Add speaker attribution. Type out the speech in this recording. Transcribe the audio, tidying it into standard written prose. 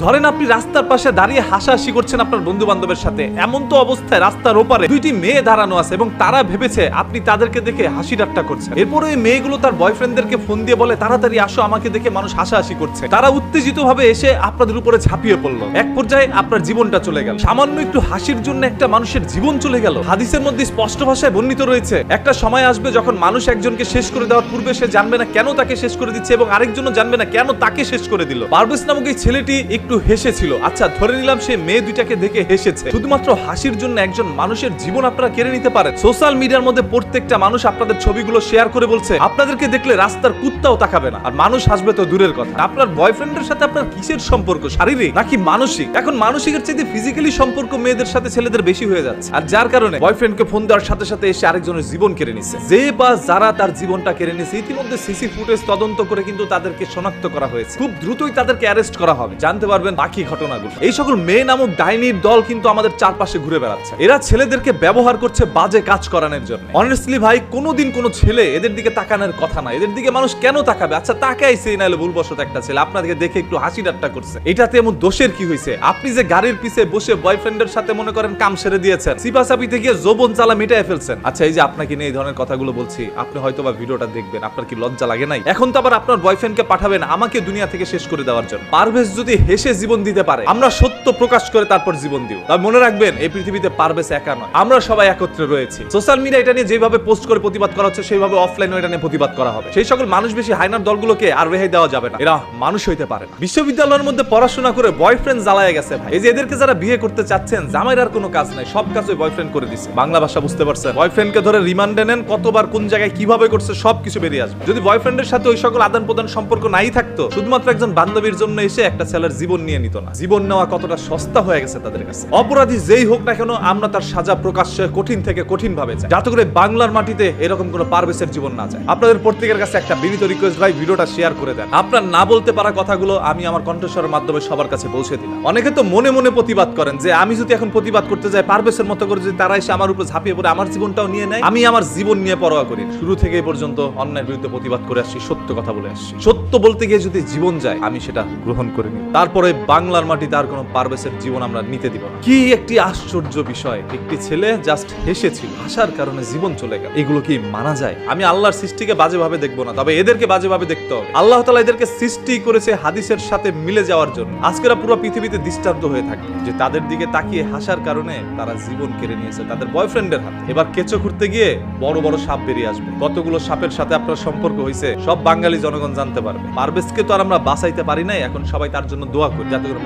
Speaker 1: ধরেন আপনি রাস্তার পাশে দাঁড়িয়ে হাসাহাসি করছেন আপনার বন্ধু বান্ধবের সাথে, এমন তো অবস্থায় রাস্তার ওপারে দুইটি মেয়ে দাঁড়ানো আছে এবং তারা ভেবেছে আপনি তাদেরকে দেখে হাসি ঠাট্টা করছেন। এরপরে এই মেয়েগুলো তার বয়ফ্রেন্ডদেরকে ফোন দিয়ে বলে তাড়াতাড়ি আসো, আমাকে দেখে মানুষ হাসাহাসি করছে। তারা উত্তেজিত ভাবে এসে আপনাদের উপরে ঝাঁপিয়ে পড়লো। এক পর্যায়ে আপনার জীবনটা চলে গেল। সামান্য একটু হাসির জন্য একটা মানুষের জীবন চলে গেল। হাদিসের মধ্যে স্পষ্ট ভাষায় বর্ণিত রয়েছে, একটা সময় আসবে যখন মানুষ একজনকে শেষ করে দেওয়ার পূর্বে সে জানবে না কেন তাকে শেষ করে দিচ্ছে এবং আরেকজনও জানবে না কেন তাকে শেষ করে দিল। পারভেজ নামক এই ছেলেটি একটু হেসেছিল। আচ্ছা, ধরে নিলাম সে মেয়ে দুইটাকে দেখে হেসেছে। শুধুমাত্র হাসির জন্য একজন মানুষের জীবন আপনারা কেড়ে নিতে পারেন। সোশ্যাল মিডিয়ার মধ্যে প্রত্যেকটা মানুষ আপনাদের ছবিগুলো শেয়ার করে বলছে আপনাদেরকে দেখলে রাস্তার কুত্তাও তাকাবে না, আর মানুষ হাসবে তো দূরের কথা। আপনার বয়ফ্রেন্ডের সাথে আপনার কিসের সম্পর্ক, শারীরিক নাকি মানসিক? এখন মানসিকের চাইতে ফিজিক্যালি সম্পর্ক মেয়েদের সাথে ছেলেদের বেশি হয়ে যাচ্ছে, আর যার কারণে বয়ফ্রেন্ডকে ফোন দেওয়ার সাথে সাথে এসে আরেকজনের জীবন কেড়ে নিচ্ছে। যে বা যারা তার জীবনটা কেড়ে নিচ্ছে ইতিমধ্যে সিসি ফুটেজ তদন্ত করে কিন্তু তাদেরকে শনাক্ত করা হয়েছে। খুব দ্রুতই তাদেরকে অ্যারেস্ট করা হবে, জানতে পারবেন বাকি ঘটনাগুলো। এই সকল মেয়ে নামক ডাইনির দল কিন্তু আমাদের চারপাশে ঘুরে বেড়াচ্ছে। এরা ছেলেদেরকে ব্যবহার করছে বাজে কাজ করানোর জন্য। অনেস্টলি ভাই, কোনোদিন কোনো ছেলে এদের দিকে তাকানোর কথা না। এদের দিকে মানুষ কেন তাকাবে? আচ্ছা তাকাইছে, নাহলে ভুলবশত একটা ছেলে আপনাদেরকে দেখে একটু হাসি ঠাট্টা করছে, এটাতে এমন দোষের কি হয়েছে? আপনি যে গাড়ির পিছে বসে বয়ফ্রেন্ডের সাথে মনে করেন কাম সেরে দিয়েছেন, সিপাসাপিতে গিয়ে যৌবন জ্বালা মিটায় ফেলছেন। আচ্ছা, এই যে আপনাকে নিয়ে এই ধরনের কথাগুলো বলছি, আপনি হয়তোবা ভিডিওটা দেখবেন, আপনার কি লজ্জা লাগে নাই? এখন তো আবার আপনার বয়ফ্রেন্ডকে পাঠাবেন আমাকে দুনিয়া থেকে শেষ করে দেওয়ার জন্য। পারভেজ যদি হেসে জীবন দিতে পারে, আমরা সত্য প্রকাশ করে তারপর জীবন দিব। তবে মনে রাখবেন, এই পৃথিবীতে পারভেজ একা নয়, আমরা সবাই একত্রে রয়েছি। সোশ্যাল মিডিয়া এটা নিয়ে যেভাবে পোস্ট করে প্রতিবাদ করা হচ্ছে, সেইভাবে অফলাইনে এটা নিয়ে প্রতিবাদ করা হবে। সেই সকল মানুষ বেশি হাইনার দলগুলোকে আর রেহাই দেওয়া যাবে না। এরা মানুষ হইতে পারে না। বিশ্ববিদ্যালয়ের মধ্যে পড়াশোনা করে বয়ফ্রেন্ড জ্বালায় গেছে ভাই। এই যে এদেরকে যারা বিয়ে করতে চাচ্ছেন, জামাইয়ের আর কোনো কাজ নাই, সব কাজ ওই বয়ফ্রেন্ড করে দিছে। বাংলা ভাষা বুঝতে পারছেন? বয়ফ্রেন্ডকে ধরে রিমান্ডে নেন, কতবার কোন জায়গায় কিভাবে করছে সবকিছু বেরিয়ে আসবে। যদি বয়ফ্রেন্ডের সাথে ওই সকল আদান প্রদান সম্পর্ক নাই থাকতো, শুধুমাত্র একজন বান্ধবীর জন্য এসে একটা ছেলের জীবন নিয়ে নিত না। জীবন নেওয়া কতটা সস্তা হয়ে গেছে তাদের কাছে। অপরাধী যেই হোক না কেন, আমরা তার সাজা প্রকাশ্যে কঠিন থেকে কঠিন ভাবে চাই, যাতে করে বাংলার মাটিতে এরকম কোনো পারভেজের জীবন না যায়। আপনাদের প্রত্যেকের কাছে একটা বিনীত রিকোয়েস্ট ভাই, ভিডিওটা শেয়ার করে দেন। আপনার না বলতে পারা কথাগুলো আমি আমার কণ্ঠস্বরের মাধ্যমে সবার কাছে পৌঁছে দিলাম। অনেকে তো মনে মনে প্রতিবাদ করেন যে আমি যদি এখন প্রতিবাদ করতে যাই পারভেজের মতো করে, যদি তারা এসে আমার উপর ঝাঁপিয়ে পড়ে আমার জীবনটাও নিয়ে নেয়, আমি আমার জীবন নিয়ে পরোয়া করি। শুরু থেকে এই পর্যন্ত অন্যায়ের বিরুদ্ধে প্রতিবাদ করে আসছি, সত্য কথা বলে আসছি। সত্য বলতে গিয়ে যদি জীবন যায়, আমি সেটা গ্রহণ করে নিই। তারপরে বাংলার মাটিতে আর কোনো পারভেজের জীবন আমরা নিতে দিব না। কি একটি আশ্চর্য বিষয়, একটি ছেলে জাস্ট হেসেছিল, হাসার কারণে জীবন চলে গেল। এগুলো কি মানা যায়? আমি আল্লাহর সৃষ্টিকে বাজেভাবে দেখবো না, তবে এদেরকে বাজেভাবে দেখতে হবে। আল্লাহ তাআলা এদেরকে সৃষ্টি করেছে হাদিসের সাথে মিলে যাওয়ার জন্য। আজকেরা পুরো পৃথিবীতে দৃষ্টান্ত হয়ে থাকবে যে তাদের দিকে তাকিয়ে হাসার কারণে তারা জীবন কেড়ে নিয়েছে তাদের বয়ফ্রেন্ডের হাতে। এবার কেঁচো খুঁড়তে গিয়ে বড় বড় সাপ বেরিয়ে আসবে। কতগুলো সাপের সাথে আপনার সম্পর্ক হয়েছে সব বাঙালি জনগণ জানতে পারবে। পারভেজকে তো আর আমরা বাঁচাইতে পারি নাই, এখন সবাই তার জন্য দোয়া করি যাতে করে